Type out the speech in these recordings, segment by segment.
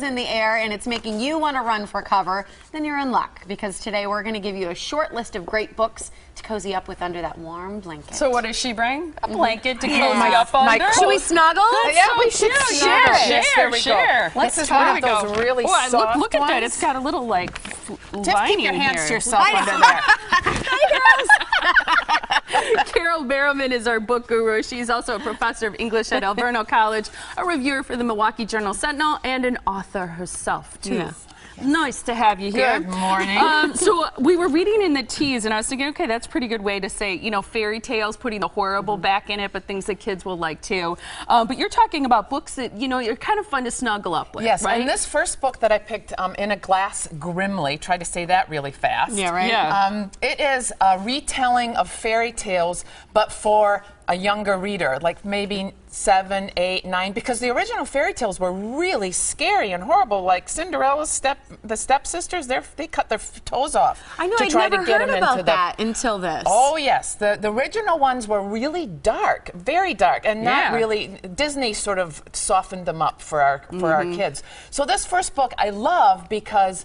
in the air and it's making you want to run for cover, then you're in luck, because today we're going to give you a short list of great books to cozy up with under that warm blanket. So what does she bring? A blanket to cozy up under? Should we snuggle? Yeah, we should share. Share. This is one of those really soft look at that. ones. It's got a little like Just lining keep your hands here. to yourself under there. Carol Barrowman is our book guru. She's also a professor of English at Alverno College, a reviewer for the Milwaukee Journal-Sentinel, and an author herself, too. Yeah. Nice to have you here. Good morning. So we were reading in the teas, and I was thinking, okay, that's a pretty good way to say, you know, fairy tales, putting the horrible back in it, but things that kids will like, too. But you're talking about books that, you know, you're kind of fun to snuggle up with, Yes, right? and this first book that I picked, In a Glass Grimly, try to say that really fast. Yeah, right? Yeah. It is a retelling of fairy tales, but for a younger reader, like maybe 7, 8, 9, because the original fairy tales were really scary and horrible, like Cinderella's the stepsisters, they cut their toes off I know, to I'd try never to get heard them about into that until this. Oh yes, the original ones were really dark, very dark, and not really. Disney sort of softened them up for our kids. So this first book I love because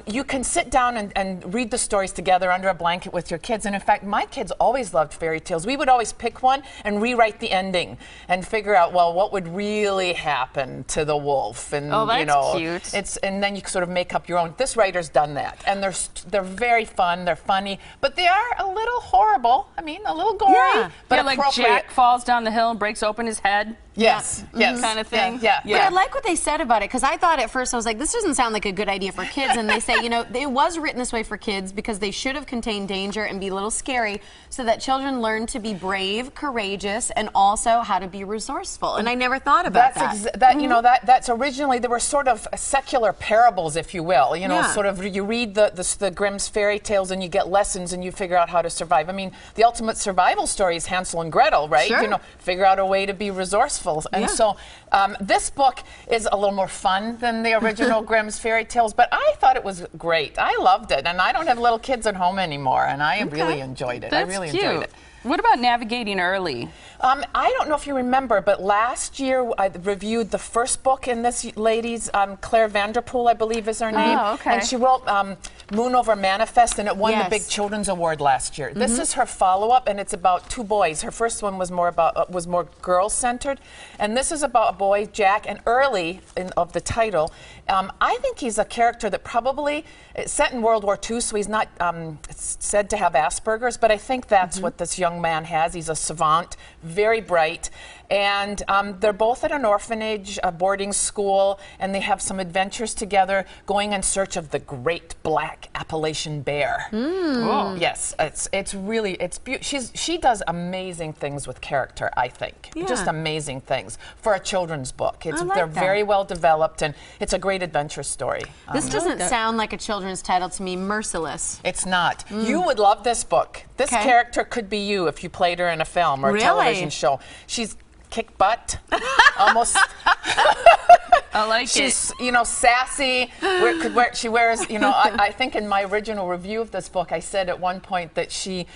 you can sit down and read the stories together under a blanket with your kids. And in fact, my kids always loved fairy tales. We would always pick one and rewrite the ending and figure out, well, what would really happen to the wolf? And cute. And then you sort of make up your own. This writer's done that, and they're very fun. They're funny, but they are a little horrible. I mean, a little gory, but like appropriate. Jack falls down the hill and breaks open his head. Yes, yes, kind of thing. Yeah. But I like what they said about it, because I thought at first, I was like, this doesn't sound like a good idea for kids. And they say, you know, it was written this way for kids because they should have contained danger and be a little scary so that children learn to be brave, courageous, and also how to be resourceful. And I never thought about that. You know, that's originally, there were sort of secular parables, if you will. You know, sort of, you read the Grimm's fairy tales and you get lessons and you figure out how to survive. I mean, the ultimate survival story is Hansel and Gretel, right? Sure. You know, figure out a way to be resourceful. And so this book is a little more fun than the original Grimm's fairy tales, but I thought it was great. I loved it, and I don't have little kids at home anymore, and I really enjoyed it. That's I really cute. enjoyed it. What about navigating early? I don't know if you remember, but last year I reviewed the first book in this lady's, Claire Vanderpool, I believe is her name. Oh, okay. And she wrote Moon Over Manifest, and it won the big children's award last year. This is her follow-up, and it's about 2 boys. Her first one was more about more girl-centered, and this is about a boy, Jack, and early of the title. I think he's a character that probably it's set in World War II, so he's not said to have Asperger's, but I think that's what this young man has. He's a savant, very bright, and they're both at an orphanage, a boarding school, and they have some adventures together going in search of the great black Appalachian bear. Oh. Yes, it's really beautiful. She does amazing things with character, I think. Just amazing things for a children's book. They're very well developed, and it's a great adventure story. This doesn't sound like a children's title to me. Merciless. It's not. You would love this book. This character could be you if you played her in a film or a television show. She's kick butt, almost. I like She's, you know, sassy. She wears, you know, I think in my original review of this book, I said at one point that she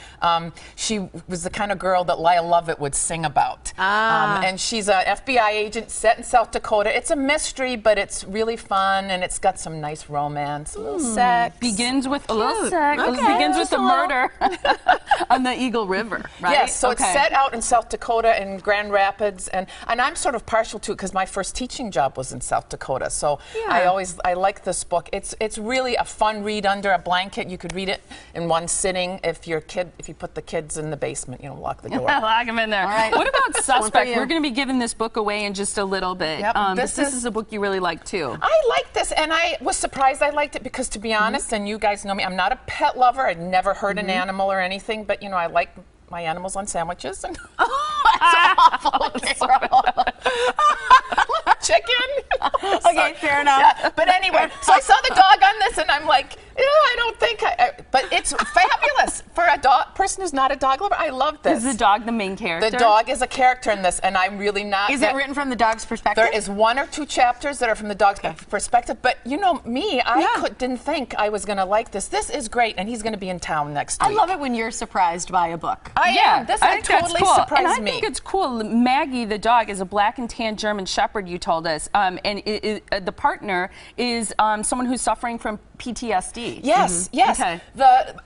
was the kind of girl that Lyle Lovett would sing about. And she's an FBI agent set in South Dakota. It's a mystery, but it's really fun, and it's got some nice romance, a little sex. Begins with a little sex. Okay. Begins with the murder on the Eagle River, right? Yes, so it's set out in South Dakota in Grand Rapids, and I'm sort of partial to it because my first teaching job was in South Dakota. So I like this book. It's really a fun read under a blanket. You could read it in one sitting if you put the kids in the basement, you know, lock the door. Lock them in there. All right. What about Suspect? We're going to be giving this book away in just a little bit. Yep. This is a book you really like too. I like this, and I was surprised I liked it because, to be honest, and you guys know me, I'm not a pet lover. I'd never hurt an animal or anything, but, you know, I like my animals on sandwiches. And That's awful. Terrible. Chicken. Okay, fair enough. Yeah, but anyway, so I saw the dog on this, and I'm like, I don't think but it's fabulous for a dog. person who's not a dog lover, I love this. Is the dog the main character? The dog is a character in this, and I'm really not. Is it written from the dog's perspective? There is 1 or 2 chapters that are from the dog's perspective, but you know me, I didn't think I was going to like this. This is great, and he's going to be in town next week. I love it when you're surprised by a book. I am. This I think totally that's cool. surprised and I me. think it's cool. Maggie, the dog, is a black and tan German Shepherd, you told us, and the partner is someone who's suffering from PTSD. Yes, yes. Okay.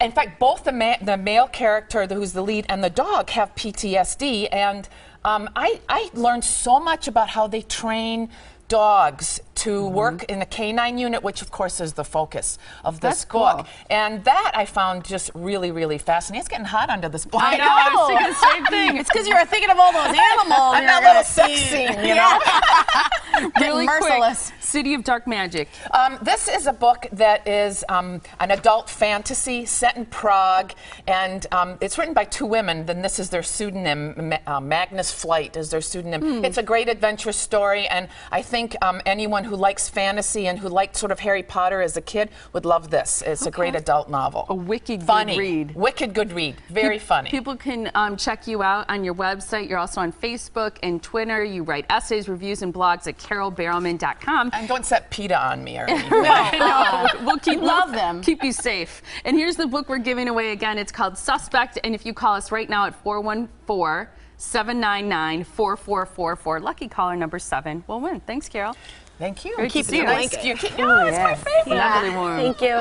In fact, both the male character, who's the lead, and the dog have PTSD, and I learned so much about how they train dogs to work in the canine unit, which of course is the focus of this book. Cool. And that I found just really, really fascinating. It's getting hot under this blanket. I know, I was thinking the same thing. It's because you were thinking of all those animals. And that little sex scene, you know? Really merciless. quick, City of Dark Magic. This is a book that is an adult fantasy set in Prague, and it's written by 2 women. Then this is their pseudonym. Magnus Flight is their pseudonym. It's a great adventure story, and I think anyone who likes fantasy and who liked sort of Harry Potter as a kid would love this. It's a great adult novel. A wicked funny. good read. Wicked good read. Very funny. People can check you out on your website. You're also on Facebook and Twitter. You write essays, reviews, and blogs at carolbarrelman.com. And don't set PETA on me or anything. No, we'll keep them. Keep you safe. And here's the book we're giving away again. It's called Suspect. And if you call us right now at 414-799-4444, lucky caller number 7 will win. Thanks, Carol. Thank you. Great to see you. Nice. You keep, oh, it's my favorite. Snuggle warm. Thank you.